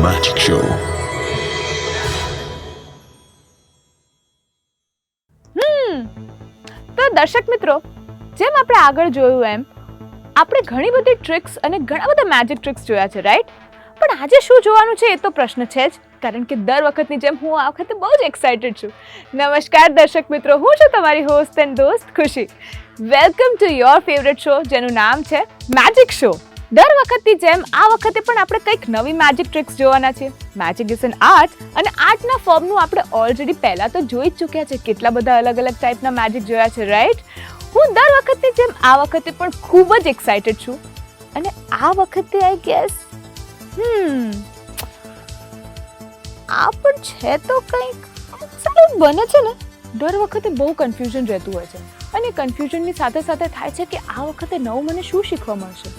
Magic Show. તો દર્શક મિત્રો, જેમ આપણે આગળ જોયું એમ આપણે ઘણી બધી ટ્રિક્સ અને ઘણા બધા મેજિક ટ્રિક્સ જોયા છે, રાઈટ? પણ આજે શું જોવાનું છે એ તો પ્રશ્ન છે જ, કારણ કે દર વખતની જેમ હું આ વખતે બહુ જ એક્સાઇટેડ છું. નમસ્કાર દર્શક મિત્રો, હું છું તમારી હોસ્ટ એન્ડ દોસ્ત ખુશી. Welcome to your favourite show, જેનું નામ છે મેજિક શો. દર વખતની જેમ આ વખતે પણ આપણે કંઈક નવી મેજિક ટ્રિક્સ જોવાના છે. મેજિક ઇઝ એન આર્ટ, અને આર્ટના ફોર્મનું આપણે ઓલરેડી પહેલાં તો જોઈ જ ચૂક્યા છે. કેટલા બધા અલગ અલગ ટાઈપના મેજિક જોયા છે, રાઈટ? હું દર વખતની જેમ આ વખતે પણ ખૂબ જ એક્સાઇટેડ છું. અને આ વખતે આઈ ગેસ આ પણ છે તો કંઈક સારું બને છે ને. દર વખતે બહુ કન્ફ્યુઝન રહેતું હોય છે, અને કન્ફ્યુઝનની સાથે સાથે થાય છે કે આ વખતે નવું મને શું શીખવા મળશે.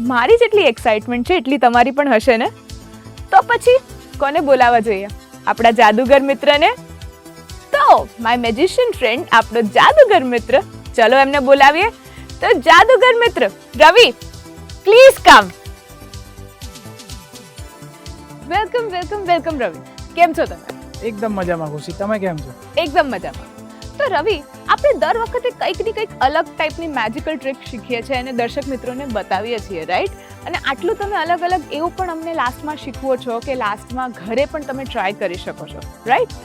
મારી જેટલી એક્સાઇટમેન્ટ છે એટલી તમારી પણ હશે ને. તો પછી કોને બોલાવવા જોઈએ? આપણા જાદુગર મિત્રને. તો માય મેજિશિયન ફ્રેન્ડ, આપણો જાદુગર મિત્ર, ચલો એમને બોલાવીએ. તો જાદુગર મિત્ર Ravi, please come. Welcome welcome welcome Ravi. કેમ છો તમે? એકદમ મજામાં ખુશી, તમે કેમ છો? એકદમ મજામાં. તો રવિ, આપણે દર વખતે કંઈક ને કંઈક અલગ ટાઈપની મેજિકલ ટ્રિક શીખીએ છીએ અને દર્શક મિત્રોને બતાવીએ છીએ, રાઈટ? અને આટલું તમે અલગ અલગ એવું પણ અમને લાસ્ટમાં શીખવો છો કે લાસ્ટમાં ઘરે પણ તમે ટ્રાય કરી શકો છો, રાઈટ?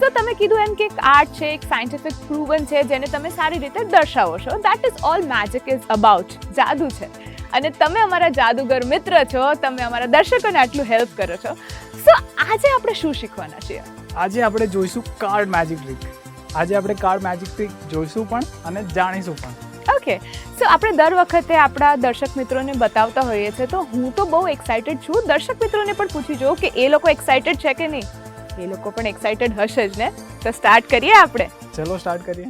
તો તમે કીધું એમ કે એક આર્ટ છે, એક સાયન્ટિફિક પ્રૂવન છે, જેને તમે સારી રીતે દર્શાવો છો. That is all magic is about. જાદુ છે. અને તમે અમારા જાદુગર મિત્ર છો, તમે અમારા દર્શકોને આટલું હેલ્પ કરો છો. સો આજે આપણે શું શીખવાના છીએ? આજે આપણે જોઈશું કાર્ડ મેજિક ટ્રીક. આજે આપણે કાર્ડ મેજિક ટ્રીક જોઈશું પણ અને જાણીશું પણ. ઓકે, સો આપણે દર વખતે આપણા દર્શક મિત્રોને બતાવતા હોઈએ છીએ, તો હું તો બહુ એક્સાઇટેડ છું. દર્શક મિત્રોને પણ પૂછી જોઉં કે એ લોકો એક્સાઇટેડ છે કે નહીં. એ લોકો પણ એક્સાઇટેડ હશે જ ને. તો સ્ટાર્ટ કરીએ આપણે. ચલો સ્ટાર્ટ કરીએ.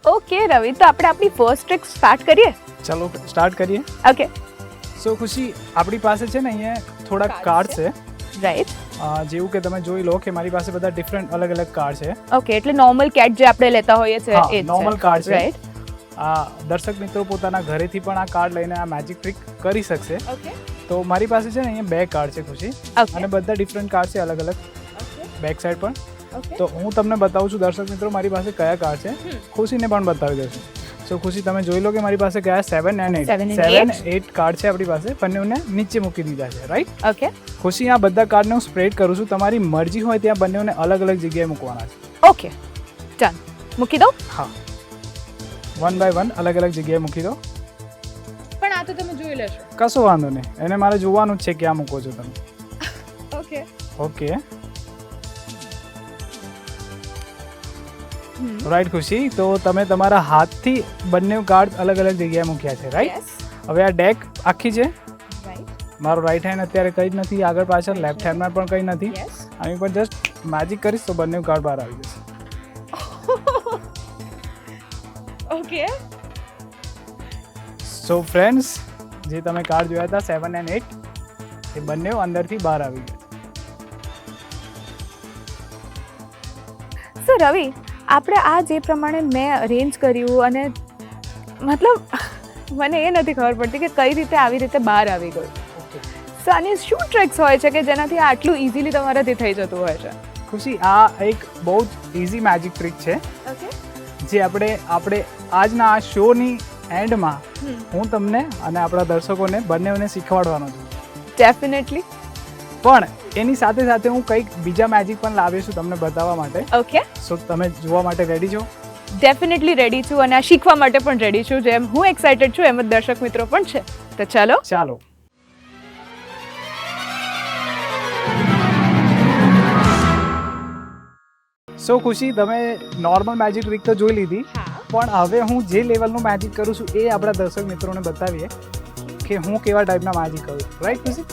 ઓકે રવિ, તો આપણે આપણી ફર્સ્ટ ટ્રિક સ્ટાર્ટ કરીએ. ચલો સ્ટાર્ટ કરીએ. ઓકે. સો ખુશી, આપણી પાસે છે ને અહીંયા થોડાક કાર્ડ છે, રાઈટ? જેવું કે તમે જોઈ લો કે મારી પાસે બધા ડિફરન્ટ અલગ અલગ કાર્ડ છે. ઓકે, એટલે નોર્મલ કેટ જે આપણે લેતા હોઈએ છીએ એ નોર્મલ કાર્ડ છે, રાઈટ? દર્શક મિત્રો પોતાના ઘરેથી પણ આ કાર્ડ લઈને આ મેજિક ટ્રીક કરી શકશે. ઓકે. તો મારી પાસે છે ને અહીંયા બે કાર્ડ છે ખુશી, અને બધા ડિફરન્ટ કાર્ડ છે અલગ અલગ, બેક સાઈડ પણ. તો હું તમને બતાવું છું દર્શક મિત્રો મારી પાસે કયા કાર્ડ છે. ખુશીને પણ બતાવી દઉં છું. સો ખુશી, તમે જોઈ લો કે મારી પાસે કયા 7 અને 8 કાર્ડ છે આપણી પાસે. બંનેને નીચે મૂકી દીધા છે, રાઈટ? ઓકે. ખુશી, આ બધા કાર્ડને હું સ્પ્રેડ કરું છું. તમારી મરજી હોય ત્યાં બંનેને અલગ અલગ જગ્યાએ મૂકવાના છે. Okay, done. મૂકી દો. હા, 1 બાય 1 અલગ અલગ જગ્યાએ મૂકી દો. પણ આ તો તમે જોઈ લેશો. કશો વાંધો નહીં, એને મારે જોવાનું જ છે ક્યાં મૂકો છો તમે. ઓકે. ઓકે, રાઈટ ખુશી. તો તમે તમારા હાથથી બંને કાર્ડ અલગ અલગ જગ્યાએ મૂક્યા છે, રાઈટ? હવે આ ડેક આખી છે. મારો રાઈટ હેન્ડ અત્યારે કંઈ જ નથી, આગળ પાછળ. લેફ્ટ હેન્ડમાં પણ કંઈ નથી. અહીં પણ જસ્ટ મેજિક કરીશ તો બંને કાર્ડ બહાર આવી જશે. ઓકે. સો ફ્રેન્ડ્સ, જે તમે કાર્ડ જોયા હતા 7 અને 8, એ બંને અંદરથી બહાર આવી ગયા. સો રવિ, આપણે આ જે પ્રમાણે મેં અરેન્જ કર્યું, અને મતલબ મને એ નથી ખબર પડતી કે કઈ રીતે આવી રીતે બહાર આવી ગયું. સો આની શું ટ્રિક્સ હોય છે કે જેનાથી આટલું ઇઝીલી તમારાથી થઈ જતું હોય છે? ખુશી, આ એક બહુ જ ઇઝી મેજિક ટ્રીક છે, જે આપણે આજના આ શોની એન્ડમાં હું તમને અને આપણા દર્શકોને બંનેને શીખવાડવાનો છું. ડેફિનેટલી. પણ એની સાથે સાથે હું કંઈક બીજા મેજિક પણ લાવ્યો છું તમને બતાવવા માટે. ઓકે. સો તમે જોવા માટે રેડી છો? ડેફિનેટલી રેડી છું, અને આ શીખવા માટે પણ રેડી છું. જેમ હું એક્સાઇટેડ છું એમ જ દર્શક મિત્રો પણ છે. તો ચાલો. સો ખુશી, તમે નોર્મલ મેજિક ટ્રીક તો જોઈ લીધી, પણ હવે હું જે લેવલનું મેજિક કરું છું એ આપણા દર્શક મિત્રોને બતાવીએ કે હું કેવા ટાઈપના મેજિક કરું છું, રાઈટ ખુશી?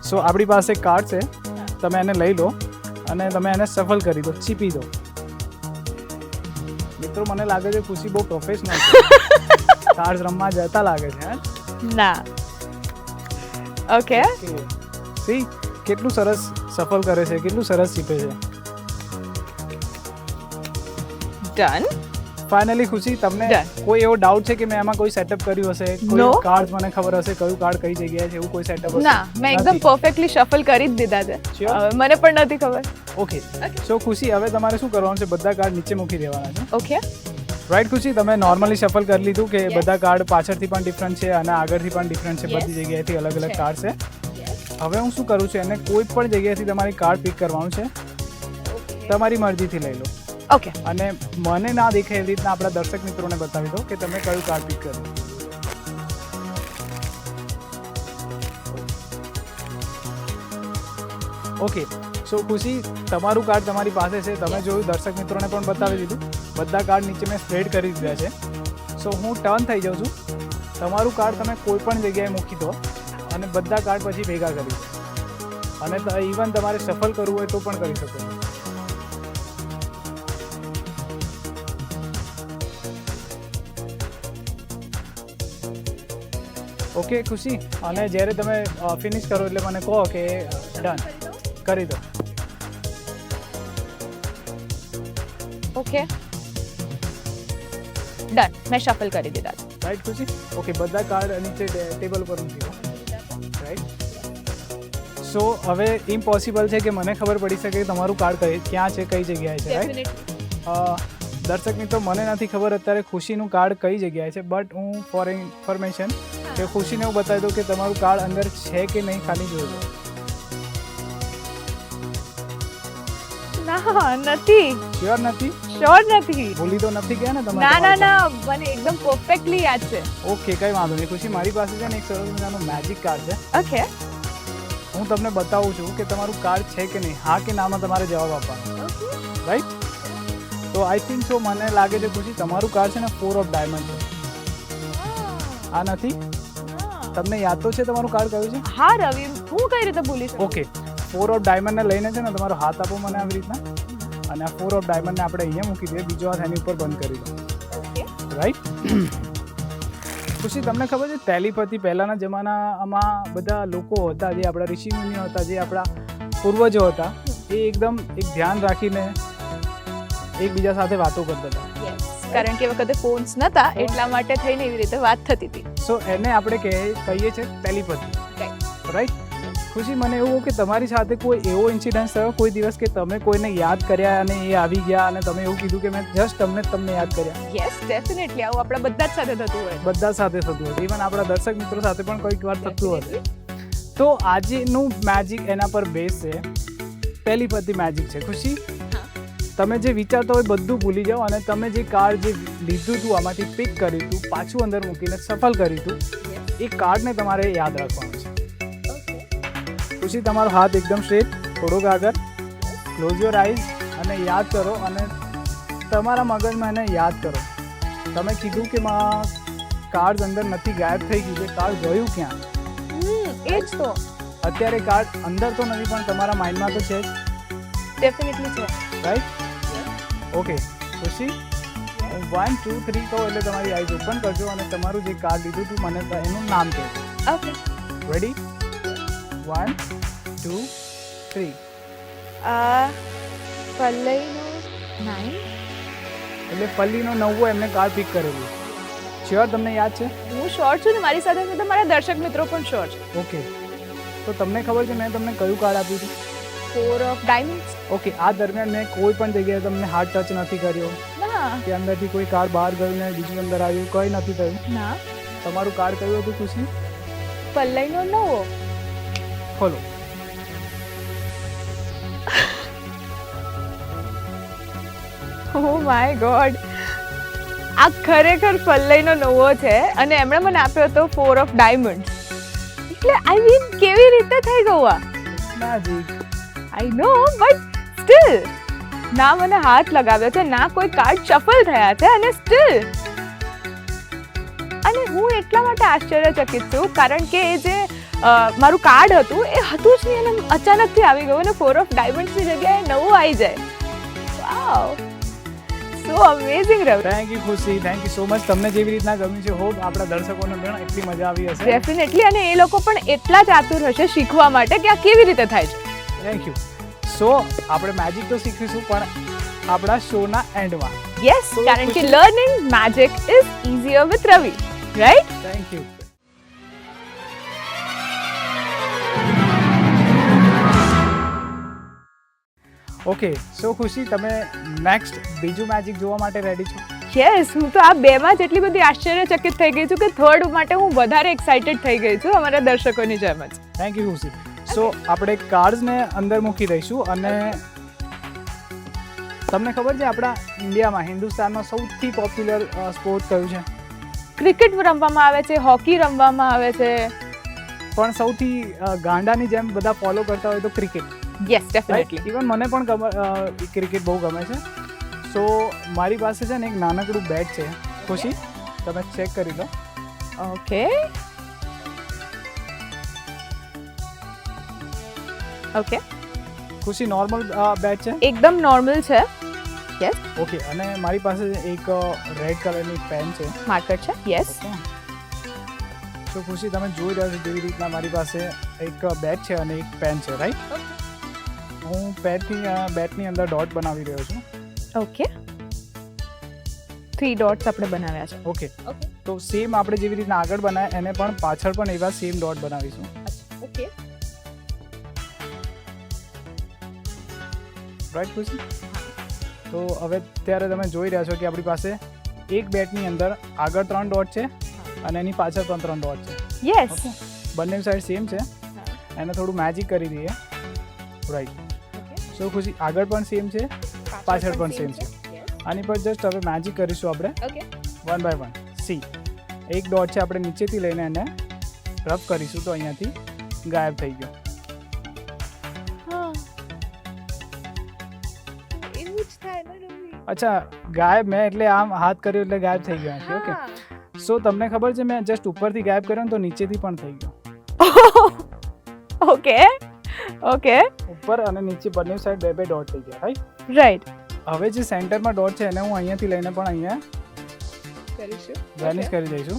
સો આપણી પાસે કાર્ડ છે, તમે એને લઈ લો અને તમે એને સફલ કરી દો, ચીપી દો. મિત્રો, મને લાગે છે ખુશી બહુ પ્રોફેશનલ છે. કાર્ડ રમવા જતા લાગે છે. ના. ઓકે. સી કેટલું સરસ સફલ કરે છે, કેટલું સરસ ચીપે છે. ડન. ફાઇનલી ખુશી તમને Done. કોઈ એવો ડાઉટ છે કે મેં આમાં કોઈ સેટઅપ કર્યું હશે કોઈ No. કાર્ડ મને ખબર હશે કયું કાર્ડ કઈ જગ્યાએ છે એવું કોઈ સેટઅપ હશે ના મેં એકદમ નથી. પરફેક્ટલી શફલ કરી જ દીધા છે Sure. હવે મને પણ નથી ખબર ઓકે સો ખુશી હવે તમારે શું કરવાનું છે બધા કાર્ડ નીચે મૂકી દેવાના છે ઓકે રાઈટ ખુશી તમે નોર્મલી શફલ કરી લીધું કે Yes. બધા કાર્ડ પાછળથી પણ ડિફરન્ટ છે અને આગળથી પણ ડિફરન્ટ છે Yes. બધી જગ્યાએથી અલગ અલગ છે. કાર્ડ છે હવે હું શું કરું છું એને કોઈ પણ જગ્યાએથી તમારી કાર્ડ પિક કરવાનું છે તમારી મરજીથી લઈ લો ઓકે અને મને ના દેખાય એવી રીતના આપણા દર્શક મિત્રોને બતાવી દો કે તમે કયું કાર્ડ પિક કર્યું ઓકે સો ખુશી તમારું કાર્ડ તમારી પાસે છે તમે જોયું દર્શક મિત્રોને પણ બતાવી દીધું બધા કાર્ડ નીચે મેં સ્પ્રેડ કરી દીધા છે સો હું ટર્ન થઈ જાઉં છું તમારું કાર્ડ તમે કોઈ પણ જગ્યાએ મૂકી દો અને બધા કાર્ડ પછી ભેગા કરી દો અને ઇવન તમારે સફલ કરવું હોય તો પણ કરી શકો છો ઓકે ખુશી અને જ્યારે તમે ફિનિશ કરો એટલે મને કહો કે ડન કરી દો ઓકે ડન મેં શફલ કરી દીધા છે રાઈટ ખુશી ઓકે બધા કાર્ડ નીચે ટેબલ પર મૂકી દો રાઈટ સો હવે ઇમ્પોસિબલ છે કે મને ખબર પડી શકે કે તમારું કાર્ડ ક્યાં છે કઈ જગ્યાએ છે રાઈટ દર્શક મિત્રો મને નથી ખબર અત્યારે ખુશીનું કાર્ડ કઈ જગ્યાએ છે બટ હું ફોર ઇન્ફોર્મેશન કે ખુશીને હું બતાવી દઉં કે તમારું કાર્ડ અંદર છે કે નહીં ખાલી જોઈ લો ના નથી શ્યોર નથી શ્યોર નથી ભૂલી તો નથી ગયા ને તમે ના ના ના મને એકદમ પરફેક્ટલી યાદ છે ઓકે કઈ વાંધો નહીં ખુશી મારી પાસે છે ને એક સરસ મજાનો મેજિક કાર્ડ છે ઓકે હું તમને બતાવું છું કે તમારું કાર્ડ છે કે નહીં હા કે નામાં તમારે જવાબ આપવાનો રાઈટ તો આઈ થિંક સો મને લાગે છે ખુશી તમારું કાર્ડ છે ને 4 ઓફ ડાયમંડ છે આ નથી તમને યાદ તો છે તમારું કાર્ડ કયું છે હા રવિ હું કઈ રીતે ભૂલી શકું ઓકે 4 ઓફ ડાયમંડને લઈને છે ને તમારો હાથ આપો મને આવી રીતના અને આ 4 ઓફ ડાયમંડને આપણે અહીંયા મૂકી દઈએ બીજો હાથ એની ઉપર બંધ કરી દો ઓકે રાઈટ ખુશી તમને ખબર છે ટેલિપેથી પહેલાંના જમાનામાં બધા લોકો હતા જે આપણા ઋષિમુનિઓ હતા જે આપણા પૂર્વજો હતા એ એકદમ એક ધ્યાન રાખીને એકબીજા સાથે વાતો કરતા હતા કારણ કે એ વખતે ફોન્સ નતા એટલા માટે થઈને એવી રીતે વાત થતી હતી સો એને આપણે કહીએ છીએ ટેલિપેથી રાઈટ ખુશી મને એવું કે તમારી સાથે કોઈ એવો ઇન્સિડન્સ થયો કોઈ દિવસ કે તમે કોઈને યાદ કર્યા અને એ આવી ગયા અને તમે એવું કીધું કે મેં જસ્ટ તમને યાદ કર્યા યસ ડેફિનેટલી આવું આપણા બધા જ સાથે થતું હોય બધા સાથે થતું હતું ઇવન આપણા દર્શક મિત્રો સાથે પણ કોઈક વાર થતું હશે તો આજનું મેજિક એના પર બેઝ છે ટેલિપેથી મેજિક છે ખુશી તમે જે વિચારતા હોય બધું ભૂલી જાઓ અને તમે જે કાર્ડ જે લીધું હતું આમાંથી પિક કર્યું હતું પાછું અંદર મૂકીને સફળ કર્યું હતું એ કાર્ડને તમારે યાદ રાખવાનું છે ખુશી તમારો હાથ એકદમ સ્ટ્રેટ થોડોક આગળ ક્લોઝ યોર આઈઝ અને યાદ કરો અને તમારા મગજમાં એને યાદ કરો તમે કીધું કે કાર્ડ અંદર નથી ગાયબ થઈ ગયું છે કાર્ડ ગયું ક્યાં એ જ તો અત્યારે કાર્ડ અંદર તો નથી પણ તમારા માઇન્ડમાં તો છે જ ડેફિનેટલી છે રાઈટ ઓકે ખુશી હું 1 2 3 કહું એટલે તમારી આઈઝ ઓપન કરજો અને તમારું જે કાર્ડ લીધું હતું મને એનું નામ કહેજો ઓકે રેડી 1 2 3 પલ્લઈનો 9 એટલે પલ્લીનો નવો એમને કાર્ડ પિક કરેલું શ્યોર તમને યાદ છે હું શ્યોર છું ને મારી સાથે સાથે મારા દર્શક મિત્રો પણ શ્યોર છે ઓકે તો તમને ખબર છે મેં તમને કયું કાર્ડ આપ્યું હતું 4 ઓફ ડાયમંડ્સ ઓકે આ દરમિયાન મેં કોઈ પણ જગ્યાએ તમને હાર્ટ ટચ નથી કર્યો ના કે અંદરથી કોઈ કાર્ડ બહાર ગયું ને બીજું અંદર આવ્યું કંઈ નથી થયું ના તમારું કાર્ડ કયું હતું ખુશી પલ્લઈનો 9 ખોલો ઓ માય ગોડ આ ખરેખર પલ્લઈનો 9 છે અને એમણે મને આપ્યો હતો 4 ઓફ ડાયમંડ્સ એટલે આઈ મીન કેવી રીતે થઈ ગયું આ magic I know but still ના મને હાથ લગાવ્યો છે ના કોઈ કાર્ડ શફલ થયા છે અને સ્ટીલ અને હું એટલા માટે આશ્ચર્યચકિત છું કારણ કે એ જે મારું કાર્ડ હતું એ હતું જ નહીં અને અચાનકથી આવી ગયું અને 4 ઓફ ડાયમંડ્સની જગ્યાએ 9 આવી જાય વાવ સો અમેઝિંગ રવિ થેન્ક યુ ખુશી થેન્ક યુ સો મચ તમને જેવી રીતના ગમ્યું છે હોપ આપણા દર્શકોને પણ એટલી મજા આવી હશે ડેફિનેટલી અને એ લોકો પણ એટલા જ આતુર હશે શીખવા માટે કે આ કેવી રીતે થાય છે થેન્ક યુ સો આપણે મેજિક તો શીખીશું પણ આપણા શોના એન્ડમાં યસ, કારણ કે learning magic is easier with Ravi, right? Thank you. Okay, so Khushi, તમે નેક્સ્ટ બીજું મેજિક જોવા માટે રેડી છો? યસ, હું તો આ બેમાં જ એટલી બધી આશ્ચર્યચકિત થઈ ગઈ છું કે થર્ડ માટે હું વધારે એક્સાઇટેડ થઈ ગઈ છું, અમારા દર્શકોની જેમ જ. થેન્ક યુ ખુશી. સો આપણે કાર્ડ્સને અંદર મૂકી દઈશું અને તમને ખબર છે આપણા ઇન્ડિયામાં, હિન્દુસ્તાનમાં સૌથી પોપ્યુલર સ્પોર્ટ કયું છે? ક્રિકેટ રમવામાં આવે છે, હોકી રમવામાં આવે છે. પણ સૌથી ગાંડાની જેમ બધા ફોલો કરતા હોય તો ક્રિકેટ. Yes, definitely. ઇવન મને પણ ક્રિકેટ બહુ ગમે છે. સો મારી પાસે છે ને એક નાનકડું બેટ છે ખુશી, તમે ચેક કરી લો. ઓકે ઓકે, ખુશી નોર્મલ બેટ છે, એકદમ નોર્મલ છે. Yes, okay. અને મારી પાસે એક રેડ કલરની પેન છે, માર્કર છે. Yes, okay. તો ખુશી, તમે જોઈ રહ્યા છો જેવી રીતના મારી પાસે એક બેટ છે અને એક પેન છે, રાઈટ? હું બેટની અંદર ડોટ બનાવી રહ્યો છું. ઓકે, 3 ડોટ્સ આપણે બનાવ્યા છે. ઓકે, તો સેમ આપણે જેવી રીતના આગળ બનાવ્યા એને પણ પાછળ પણ એવા સેમ ડોટ બનાવીશું. ઓકે, રાઈટ ખુશી? તો હવે અત્યારે તમે જોઈ રહ્યા છો કે આપણી પાસે એક બેટની અંદર આગળ 3 ડોટ છે અને એની પાછળ પણ 3 ડોટ છે. યસ, ઓકે, બંને સાઈડ સેમ છે. એને થોડું મેજિક કરી દઈએ, રાઈટ? સો ખુશી, આગળ પણ સેમ છે, પાછળ પણ સેમ છે. આની પર જસ્ટ હવે મેજિક કરીશું આપણે. Okay, 1 by 1. સી, એક ડોટ છે, આપણે નીચેથી લઈને એને રબ કરીશું તો અહીંયાથી ગાયબ થઈ ગયો. એવું જ થાય ને રવિ? અચ્છા, ગાયબ મેં એટલે આમ હાથ કર્યો એટલે ગાયબ થઈ ગયો છે. ઓકે, સો તમને ખબર છે મેં જસ્ટ ઉપરથી ગાયબ કર્યો ને તો નીચેથી પણ થઈ ગયો. ઓકે ઓકે, ઉપર અને નીચે બંને સાઈડ 2 ડોટ થઈ ગયા, રાઈટ? રાઈટ. હવે જે સેન્ટરમાં ડોટ છે એને હું અહીંયાથી લઈને પણ અહીંયા કરીશું, વેનિશ કરી દઈશું.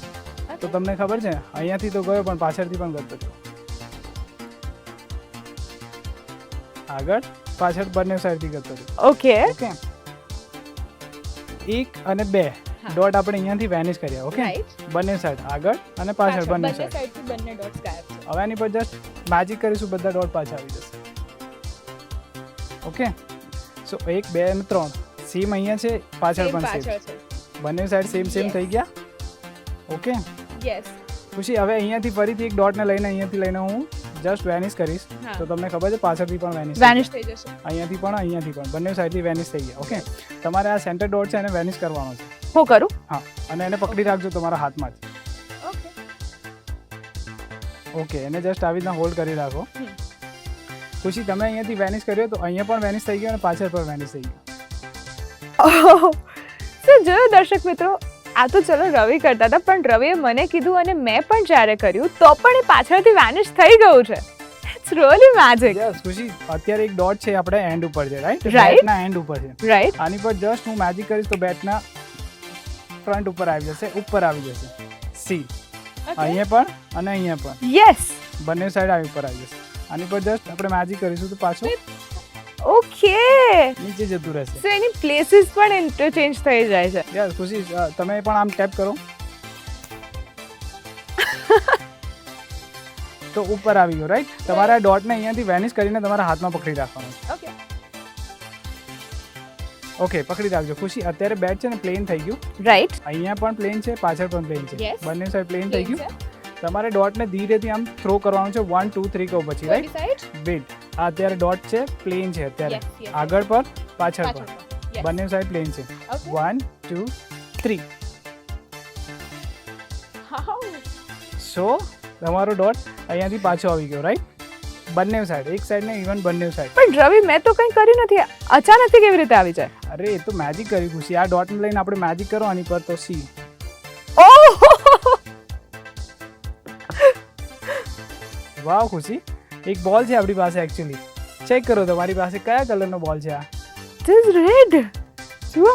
તો તમને ખબર છે અહીંયાથી તો ગયો પણ પાછળથી પણ ગયો. આગળ પાછળ બંને સાઈડથી ગયો. ઓકે ઓકે, 1 અને 2 ડોટ આપણે અહીંયાથી વેનિશ કર્યા. ઓકે, બંને સાઈડ આગળ અને પાછળ બંને સાઈડ. સાઈડથી બંને ડોટ્સ ગાયબ છે. હવે આની પર જસ્ટ મેજિક કરીશું, બધા ડોટ પાછા આવી જશે. ઓકે, સો 1 2 અને 3 સેમ અહીંયા છે, પાછળ પણ સેમ. બંને સાઈડ સેમ સેમ થઈ ગયા. Okay, yes. ખુશી, હવે અહીંયાથી ફરીથી એક ડોટને લઈને અહીંયાથી લઈને હું જસ્ટ વેનિશ કરીશ તો તમને ખબર છે પાછળથી પણ વેનિશ થઈ જશે. અહીંયાથી પણ બંને સાઈડથી વેનિશ થઈ ગયા. ઓકે, તમારે આ સેન્ટર ડોટ છે એને વેનિશ કરવાનો છે. હું કરું? હા, અને એને પકડી રાખજો તમારા હાથમાં જ. ઓકે ઓકે, એને જસ્ટ આવી રીતના હોલ્ડ કરી રાખો. ખુશી, તમે અહીંયાથી વેનિશ કર્યો તો અહીંયા પણ વેનિશ થઈ ગયો અને પાછળ પણ વેનિશ થઈ ગયો. તો જોયું દર્શક મિત્રો, આ તો ચલો રવિ કરતા હતા, પણ રવિએ મને કીધું અને મેં પણ જ્યારે કર્યું તો પણ એ પાછળથી વેનિશ થઈ ગયું છે. It's really magic. યસ ખુશી, અત્યારે એક ડોટ છે આપણે એન્ડ ઉપર છે, રાઈટ? Right. બેટના એન્ડ ઉપર છે, રાઈટ. આની પર જસ્ટ હું મેજિક કરીશ તો બેટના ફ્રન્ટ ઉપર આવી જશે, ઉપર આવી જશે. સી, અહીંયા પણ અને અહીંયા પણ યસ. બંને સાઈડ આવી ઉપર આવી જશે. આની પર જસ્ટ આપણે મેજિક કરીશું તો પાછું ઓકે, નીચે જતું રહેશે. સો એની પ્લેસીસ પણ ઇન્ટરચેન્જ થઈ જાય છે. યસ ખુશી, તમે પણ આમ ટેપ કરો તો ઉપર આવી ગયો, રાઈટ? તમારે આ ડોટને અહીંયાથી વેનિશ કરીને તમારા હાથમાં પકડી રાખવાનો છે. ઓકે ઓકે, પકડી રાખજો. ખુશી, અત્યારે બેટ છે ને પ્લેન થઈ ગયું, રાઈટ. અહીંયા પણ પ્લેન છે, પાછળ પણ પ્લેન છે, Yes. બંને સાઈડ પ્લેન થઈ ગયું. તમારે ડોટને ધીરેથી આમ થ્રો કરવાનું છે 1 2 3 કહો પછી, રાઈટ? વેટ, આ અત્યારે ડોટ છે પ્લેન છે અત્યારે, આગળ પર પાછળ પર બંને સાઈડ પ્લેન છે. 1 2 3. સો તમારો ડોટ અહીંયાથી પાછો આવી ગયો, રાઈટ? બંને સાઈડ, એક સાઈડ ને ઇવન બંને સાઈડ. પણ રવિ, મેં તો કંઈ કર્યું નથી, અચાનકથી કેવી રીતે આવી જાય? અરે એ તો મેજિક કરી ખુશી. આ ડોટને લઈને આપણે મેજિક કરો આની પર તો સી. ઓહ, વાવ ખુશી, એક બોલ છે આપણી પાસે. એકચ્યુઅલી ચેક કરો તમારી પાસે કયા કલરનો બોલ છે. આ ધીસ રેડ. જુઓ,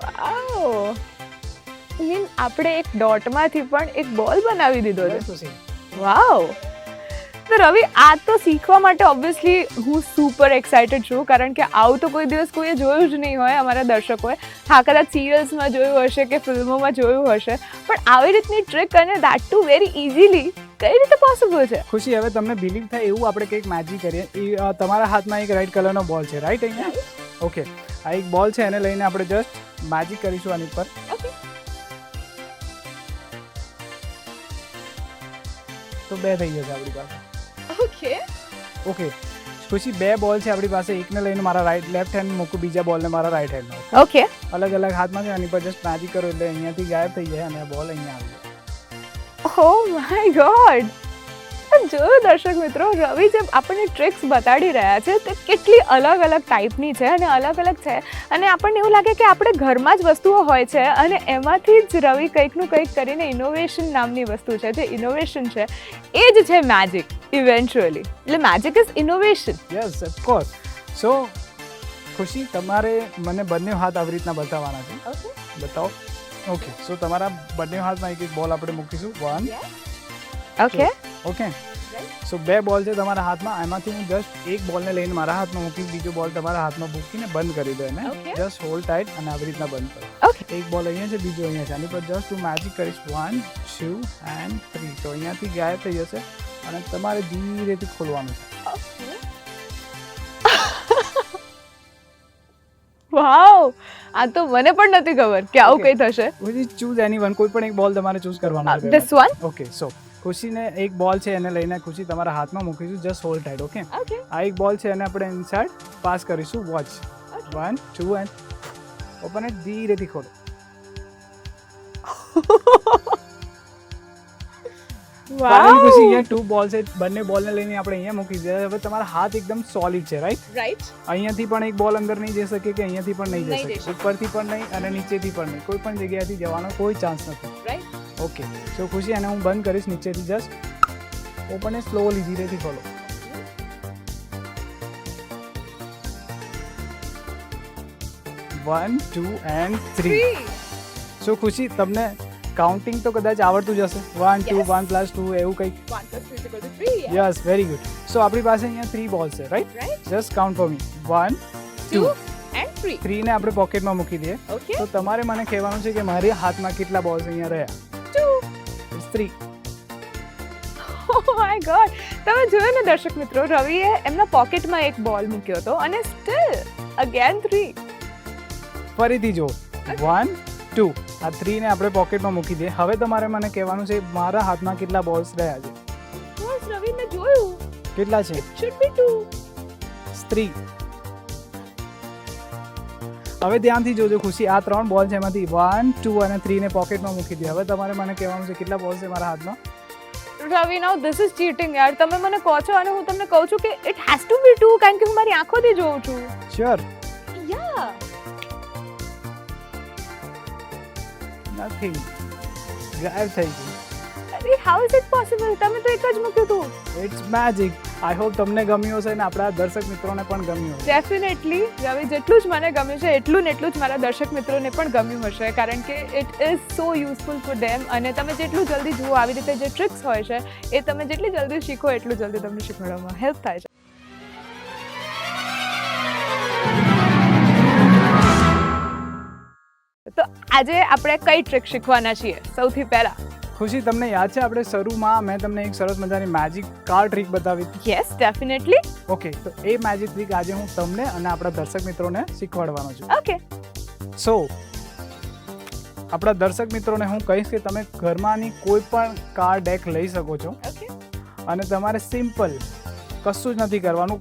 વાવ. મીન આપણે એક ડોટમાંથી પણ એક બોલ બનાવી દીધો છે. ખુશી, વાવ, તો રવિ, આ તો શીખવા માટે ઓબ્વિયસલી હું સુપર એક્સાઇટેડ છું, કારણ કે આવું તો કોઈ દિવસ કોઈએ જોયું જ નહીં હોય અમારા દર્શકોએ. હા, કદાચ સિરિયલ્સમાં જોયું હશે કે ફિલ્મોમાં જોયું હશે, પણ આવી રીતની ટ્રીક અને દેટ ટુ વેરી ઇઝીલી કઈ રીતે પોસિબલ છે? ખુશી, હવે તમને બિલીવ થાય એવું આપણે કંઈક મેજિક કરીએ. તમારા હાથમાં એક રેડ કલરનો બોલ છે, રાઈટ? અહીંયા ઓકે, આ એક બોલ છે, એને લઈને આપણે જસ્ટ મેજિક કરીશું આની પર. તો 2 થઈ જશે આપણી પાસે. ઓકે ખુશી, 2 બોલ છે આપણી પાસે. એકને લઈને મારા લેફ્ટ હેન્ડ મૂકું, બીજા બોલને મારા રાઈટ હેન્ડમાં. ઓકે, અલગ અલગ હાથમાં છે, આની પર જસ્ટ મેજિક કરો એટલે અહીંયાથી ગાયબ થઈ જાય અને બોલ અહીંયા આવી જાય. Oh my God! જોયું દર્શક મિત્રો, રવિ જે આપણને ટ્રિક્સ બતાડી રહ્યા છે તે કેટલી અલગ અલગ ટાઈપની છે અને અલગ અલગ છે, અને આપણને એવું લાગે કે આપણે ઘરમાં જ વસ્તુઓ હોય છે અને એમાંથી જ રવિ કંઈકનું કંઈક કરીને ઇનોવેશન નામની વસ્તુ છે, જે ઇનોવેશન છે એ જ છે મેજિક ઇવેન્ચ્યુઅલી. એટલે magic is innovation. Yes, of course. So Khushi, તમારે મને બંને હાથ આવી રીતના બતાવવાના છે. બતાવો. ઓકે, સો તમારા બંને હાથમાં એક એક બોલ આપણે મૂકીશું. 1 ઓકે ઓકે. સો 2 બોલ છે તમારા હાથમાં, એમાંથી હું જસ્ટ એક બોલને લઈને મારા હાથમાં મૂકીશ, બીજો બોલ તમારા હાથમાં મૂકીને બંધ કરી દો એને. જસ્ટ હોલ્ડ ટાઈટ અને આવી રીતના બંધ કરો. ઓકે, એક બોલ અહીંયા છે, બીજો અહીંયા છે. આની પર જસ્ટ હું મેજિક કરીશ. 1 2 and 3. તો અહીંયાથી ગાયબ થઈ જશે અને તમારે ધીરેથી ખોલવાનું છે. વાવ! આ તો મને પણ નથી ખબર કે આવું કંઈ થશે. ચૂઝ એનીવન, કોઈ પણ એક બોલ તમારે ચૂઝ કરવાનો છે. This one. ઓકે, સો ખુશીને એક બોલ છે, એને લઈને ખુશી તમારા હાથમાં મૂકીશું. Just hold tight. Okay, okay, આ એક બોલ છે, એને આપણે ઇનસાઇડ પાસ કરીશું. વોચ. 1 2 and open it. ધીરેથી ખોલો. ફાઇનલી ખુશી, અહીંયા 2 બોલ છે, બંને બોલને લઈને આપણે અહીંયા મૂકી દીધા. હવે તમારા હાથ એકદમ સોલિડ છે, રાઈટ? અહીંયાથી પણ એક બોલ અંદર નહીં જઈ શકે કે અહીંયાથી પણ નહીં જઈ શકે, ઉપરથી પણ નહીં અને નીચેથી પણ નહીં, કોઈ પણ જગ્યાએથી જવાનો કોઈ ચાન્સ નથી. ઓકે, સો ખુશી, એને હું બંધ કરીશ નીચેથી. જસ્ટ ઓપન એ સ્લોલી, ધીરેથી ખોલો. 1 2 and 3. સો ખુશી, તમને કાઉન્ટિંગ તો કદાચ આવડતું જ હશે. 1 2 1 + 2 એવું કંઈક. Yes, very good. સો આપણી પાસે અહીંયા 3 બોલ્સ છે, right? Just count for me. 1 2 and 3. 3 ને આપણે પોકેટમાં મૂકી દઈએ. તો તમારે મને કહેવાનું છે કે મારી હાથમાં કેટલા બોલ્સ અહીંયા રહ્યા. 2. It's 3. Oh my God! તમે જોયું ને દર્શક મિત્રો, રવિએ એમના પોકેટમાં એક બોલ મૂક્યો હતો અને સ્ટીલ અગેન 3. ફરીથી જો. 1 2. આ 3 ને આપણે પોકેટમાં મૂકી દઈએ. હવે તમારે મને કહેવાનું છે મારા હાથમાં કેટલા બોલ્સ રહ્યા છે. બસ રવિને જોયું. કેટલા છે? should be 2. 3. હવે ધ્યાનથી જોજો ખુશી, આ 3 બોલ છે, એમાંથી 1 2 અને 3 ને પોકેટમાં મૂકી દે. હવે તમારે મને કહેવાનું છે કેટલા બોલ છે મારા હાથમાં. રવિ, નાઉ ધીસ ઇઝ ચીટિંગ યાર. તમે મને કહો છો અને હું તમને કહું છું કે ઇટ હેઝ ટુ બી 2, કારણ કે હું મારી આંખોથી જોઉં છું. શ્યોર? યા. નથિંગ. ગાયબ થઈ ગયું. અરે હાઉ ઇઝ ઇટ પોસિબલ? તમે તો એક જ મૂક્યું હતું. It's magic. આઈ હોપ તમને ગમ્યું હશે અને આપણા દર્શક મિત્રોને પણ ગમ્યું હશે. ડેફિનેટલી રવિ, જેટલું જ મને ગમ્યું છે એટલું ને એટલું જ મારા દર્શક મિત્રોને પણ ગમ્યું હશે, કારણ કે it is so useful for them. અને તમે જેટલું જલ્દી જુઓ આવી રીતે જે ટ્રિક્સ હોય છે એ તમે જેટલી જલ્દી શીખો એટલું જલ્દી તમને શીખવાડવામાં હેલ્પ થાય છે. તો આજે આપણે કઈ ટ્રિક શીખવાના છીએ સૌથી પહેલા? ખુશી, તમને યાદ છે આપણે શરૂમાં મેં તમને એક સરસ મજાની મેજિક કાર ટ્રીક બતાવી હતી? Yes, definitely. ઓકે, તો એ મેજિક ટ્રીક આજે હું તમને અને આપણા દર્શક મિત્રોને શીખવાડવાનો છું. ઓકે, સો આપણા દર્શક મિત્રોને હું કહીશ કે તમે ઘરમાંની કોઈ પણ કાર ડેક લઈ શકો છો. ઓકે, અને તમારે સિમ્પલ કશું જ નથી કરવાનું,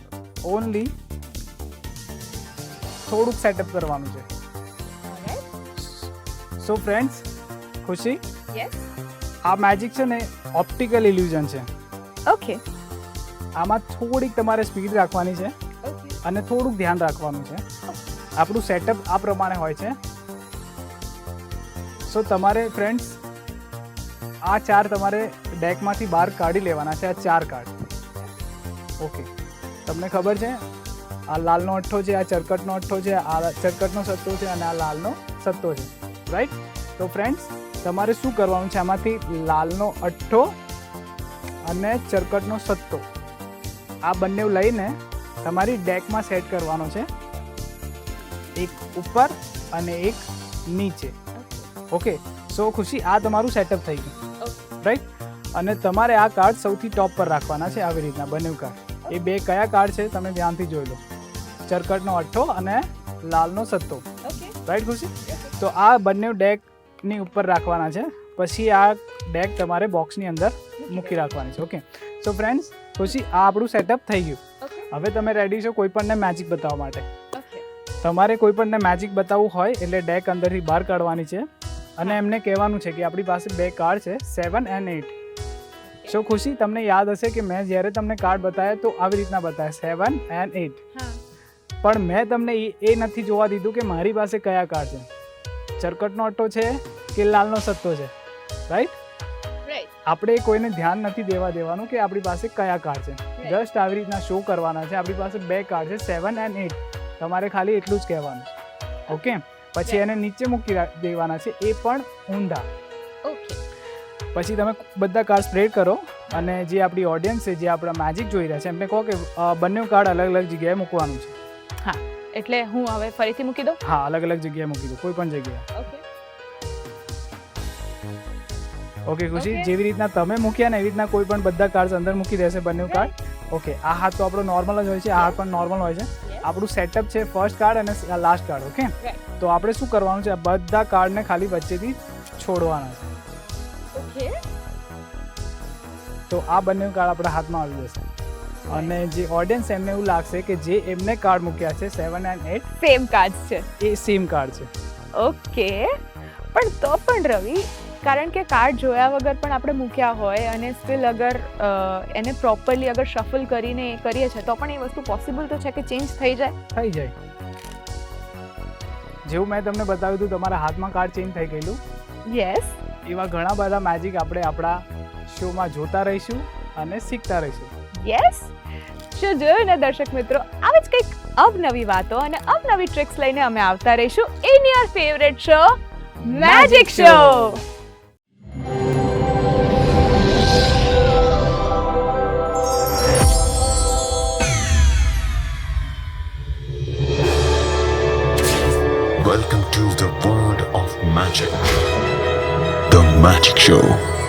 ઓનલી થોડુંક સેટઅપ કરવાનું છે. સો ફ્રેન્ડ્સ, ખુશી, યસ, આ મેજિક છે ને ઓપ્ટિકલ ઇલ્યુઝન છે. ઓકે, આમાં થોડીક તમારે સ્પીડ રાખવાની છે ઓકે, અને થોડુંક ધ્યાન રાખવાનું છે. આપણું સેટઅપ આ પ્રમાણે હોય છે. સો તમારે ફ્રેન્ડ્સ આ 4 તમારે ડેકમાંથી બહાર કાઢી લેવાના છે. આ 4 કાર્ડ. ઓકે, તમને ખબર છે આ લાલનો અઠ્ઠો છે, આ ચરકટનો અઠ્ઠો છે, આ ચરકટનો સત્તો છે અને આ લાલનો સત્તો છે, રાઈટ? તો ફ્રેન્ડ્સ તમારે શું કરવાનું છે, આમાંથી લાલનો અઠ્ઠો અને ચરકટનો સત્તો આ બંને લઈને તમારી ડેકમાં સેટ કરવાનો છે, એક ઉપર અને એક નીચે. ઓકે, સો ખુશી આ તમારું સેટઅપ થઈ ગયું, રાઈટ. અને તમારે આ કાર્ડ સૌથી ટોપ પર રાખવાના છે આવી રીતના બંને કાર્ડ. એ બે કયા કાર્ડ છે તમે ધ્યાનથી જોઈ લો, ચરકટનો અઠ્ઠો અને લાલનો સત્તો, રાઈટ ખુશી. તો આ બંને ડેકની ઉપર રાખવાના છે, પછી આ ડેક તમારે બોક્સની અંદર મૂકી રાખવાની છે. ઓકે, સો ફ્રેન્ડ્સ ખુશી આ આપણું સેટઅપ થઈ ગયું. હવે તમે રેડી છો કોઈ પણને મેજિક બતાવવા માટે. તમારે કોઈ પણને મેજિક બતાવવું હોય એટલે ડેક અંદરથી બહાર કાઢવાની છે અને એમને કહેવાનું છે કે આપણી પાસે બે કાર્ડ છે 7 અને 8. સો ખુશી તમને યાદ હશે કે મેં જ્યારે તમને કાર્ડ બતાવ્યા તો આવી રીતના બતાવ્યા 7 and 8, પણ મેં તમને એ નથી જોવા દીધું કે મારી પાસે કયા કાર્ડ છે, ચરકટનો અટ્ટો છે કે લાલનો સત્તો છે, રાઈટ. આપણે કોઈને ધ્યાન નથી દેવાનું કે આપણી પાસે કયા કાર્ડ છે, જસ્ટ આવી રીતના શો કરવાના છે આપણી પાસે બે કાર્ડ છે 7 and 8. તમારે ખાલી એટલું જ કહેવાનું. ઓકે, પછી એને નીચે મૂકી દેવાના છે, એ પણ ઊંધા. પછી તમે બધા કાર્ડ સ્પ્રેડ કરો અને જે આપણી ઓડિયન્સ છે, જે આપણા મેજિક જોઈ રહ્યા છે એમને કહો કે બંને કાર્ડ અલગ અલગ જગ્યાએ મૂકવાનું છે. હા, એટલે હું હવે ફરીથી મૂકી દઉં. હા, અલગ અલગ જગ્યાએ મૂકી દો, કોઈ પણ જગ્યાએ. ઓકે ખુશી, જેવી રીતના તમે મૂક્યા ને એવી રીતના કોઈ પણ બધા કાર્ડ અંદર મૂકી દેશે બંને કાર્ડ. ઓકે, આ હાથ તો આપણો નોર્મલ જ હોય છે, આ હાથ પણ નોર્મલ હોય છે. આપણું સેટઅપ છે ફર્સ્ટ કાર્ડ અને લાસ્ટ કાર્ડ. ઓકે, તો આપણે શું કરવાનું છે, બધા કાર્ડને ખાલી વચ્ચેથી છોડવાના છે. ઓકે, તો આ બંને કાર્ડ આપણા હાથમાં આવી જશે અને જે ઓડિયન્સ એમને એવું લાગશે કે જે એમને કાર્ડ મૂક્યા છે 7 and 8 સેમ કાર્ડ્સ છે, એ સેમ કાર્ડ છે. ઓકે, પણ તો પણ રવિ, કારણ કે કાર્ડ જોયા વગર પણ આપણે મૂક્યા હોય અને સ્ટીલ અગર એને પ્રોપરલી અગર શફલ કરીને કરીએ છીએ તો પણ એ વસ્તુ પોસિબલ તો છે કે ચેન્જ થઈ જાય. થઈ જાય. જેવું મેં તમને બતાવ્યું હતું તમારા હાથમાં કાર્ડ ચેન્જ થઈ ગયેલું. યસ, એવા ઘણા બધા મેજિક આપણે આપણા શોમાં જોતા રહીશું અને શીખતા રહીશું. યસ, શું જોયું ને દર્શક મિત્રો, આવી જ કંઈક અવનવી વાતો અને અવનવી ટ્રિક્સ લઈને અમે આવતા રહીશું in your favourite show magic show. Welcome to the world of magic. The Magic Show.